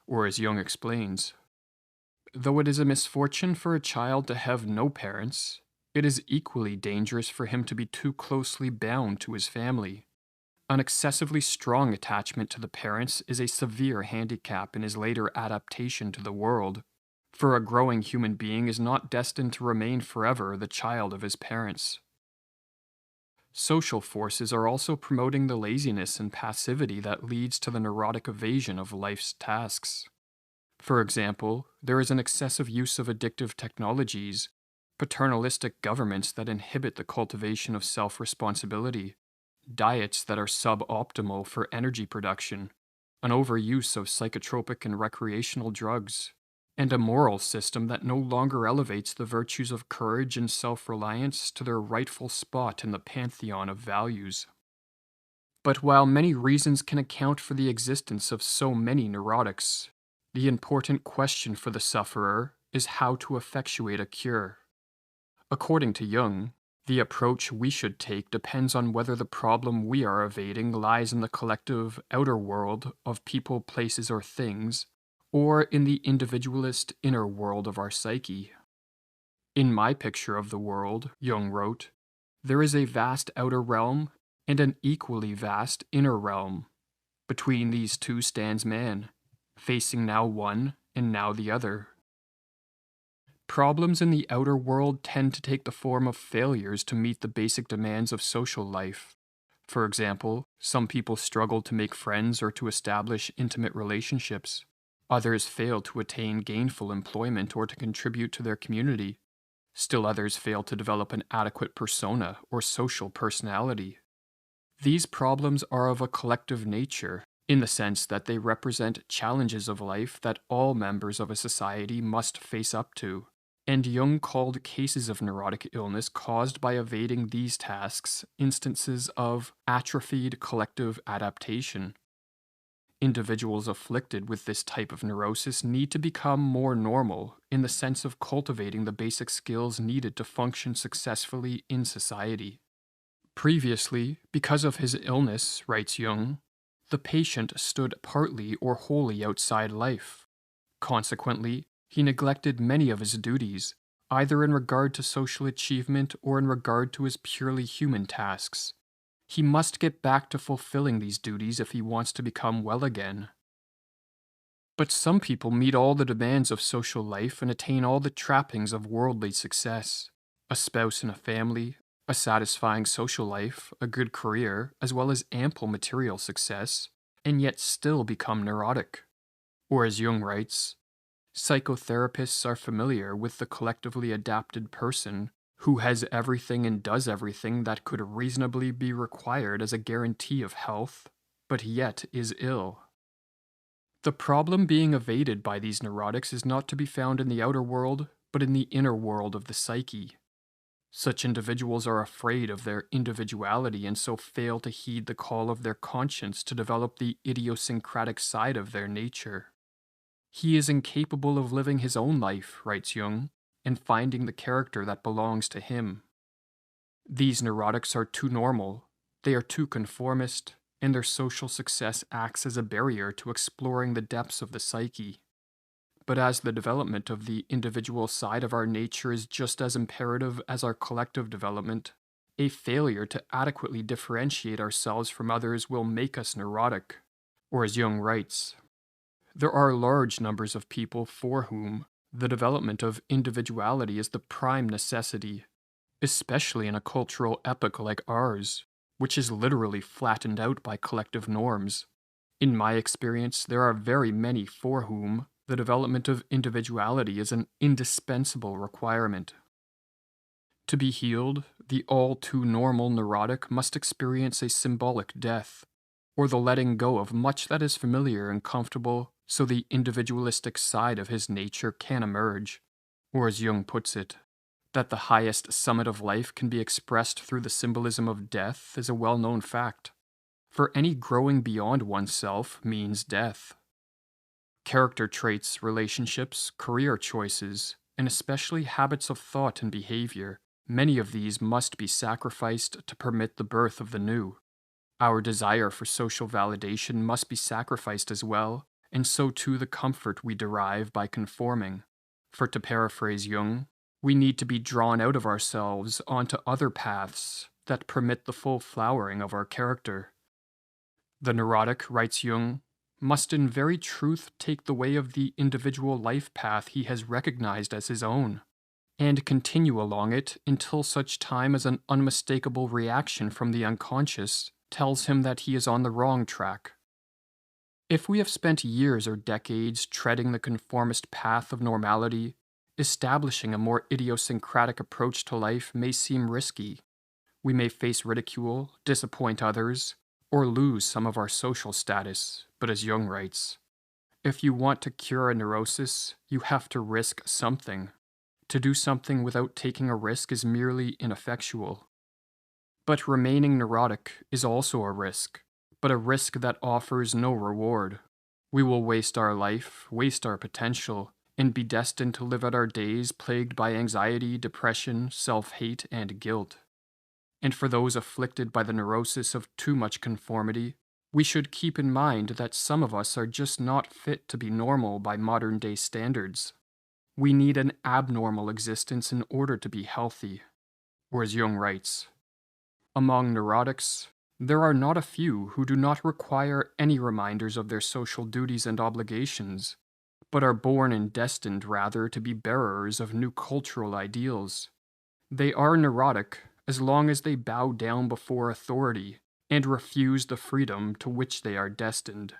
Or as Jung explains, though it is a misfortune for a child to have no parents, it is equally dangerous for him to be too closely bound to his family. An excessively strong attachment to the parents is a severe handicap in his later adaptation to the world, for a growing human being is not destined to remain forever the child of his parents. Social forces are also promoting the laziness and passivity that leads to the neurotic evasion of life's tasks. For example, there is an excessive use of addictive technologies, paternalistic governments that inhibit the cultivation of self responsibility, diets that are suboptimal for energy production, an overuse of psychotropic and recreational drugs, and a moral system that no longer elevates the virtues of courage and self reliance to their rightful spot in the pantheon of values. But while many reasons can account for the existence of so many neurotics, the important question for the sufferer is how to effectuate a cure. According to Jung, the approach we should take depends on whether the problem we are evading lies in the collective outer world of people, places, or things, or in the individualist inner world of our psyche. In my picture of the world, Jung wrote, there is a vast outer realm and an equally vast inner realm. Between these two stands man, facing now one and now the other. Problems in the outer world tend to take the form of failures to meet the basic demands of social life. For example, some people struggle to make friends or to establish intimate relationships. Others fail to attain gainful employment or to contribute to their community. Still others fail to develop an adequate persona or social personality. These problems are of a collective nature, in the sense that they represent challenges of life that all members of a society must face up to. And Jung called cases of neurotic illness caused by evading these tasks instances of atrophied collective adaptation. Individuals afflicted with this type of neurosis need to become more normal in the sense of cultivating the basic skills needed to function successfully in society. Previously, because of his illness, writes Jung, the patient stood partly or wholly outside life. Consequently, he neglected many of his duties, either in regard to social achievement or in regard to his purely human tasks. He must get back to fulfilling these duties if he wants to become well again. But some people meet all the demands of social life and attain all the trappings of worldly success: a spouse and a family, a satisfying social life, a good career, as well as ample material success, and yet still become neurotic. Or as Jung writes, psychotherapists are familiar with the collectively adapted person who has everything and does everything that could reasonably be required as a guarantee of health, but yet is ill. The problem being evaded by these neurotics is not to be found in the outer world, but in the inner world of the psyche. Such individuals are afraid of their individuality and so fail to heed the call of their conscience to develop the idiosyncratic side of their nature. He is incapable of living his own life, writes Jung, and finding the character that belongs to him. These neurotics are too normal, they are too conformist, and their social success acts as a barrier to exploring the depths of the psyche. But as the development of the individual side of our nature is just as imperative as our collective development, a failure to adequately differentiate ourselves from others will make us neurotic. Or as Jung writes, there are large numbers of people for whom the development of individuality is the prime necessity, especially in a cultural epoch like ours, which is literally flattened out by collective norms. In my experience, there are very many for whom the development of individuality is an indispensable requirement. To be healed, the all too normal neurotic must experience a symbolic death, or the letting go of much that is familiar and comfortable so the individualistic side of his nature can emerge. Or as Jung puts it, that the highest summit of life can be expressed through the symbolism of death is a well-known fact, for any growing beyond oneself means death. Character traits, relationships, career choices, and especially habits of thought and behavior, many of these must be sacrificed to permit the birth of the new. Our desire for social validation must be sacrificed as well, and so too the comfort we derive by conforming. For to paraphrase Jung, we need to be drawn out of ourselves onto other paths that permit the full flowering of our character. The neurotic, writes Jung, must in very truth take the way of the individual life path he has recognized as his own, and continue along it until such time as an unmistakable reaction from the unconscious tells him that he is on the wrong track. If we have spent years or decades treading the conformist path of normality, establishing a more idiosyncratic approach to life may seem risky. We may face ridicule, disappoint others, or lose some of our social status. But as Jung writes, if you want to cure a neurosis, you have to risk something. To do something without taking a risk is merely ineffectual. But remaining neurotic is also a risk, but a risk that offers no reward. We will waste our life, waste our potential, and be destined to live out our days plagued by anxiety, depression, self-hate, and guilt. And for those afflicted by the neurosis of too much conformity, we should keep in mind that some of us are just not fit to be normal by modern-day standards. We need an abnormal existence in order to be healthy. Or as Jung writes, among neurotics, there are not a few who do not require any reminders of their social duties and obligations, but are born and destined rather to be bearers of new cultural ideals. They are neurotic as long as they bow down before authority and refuse the freedom to which they are destined.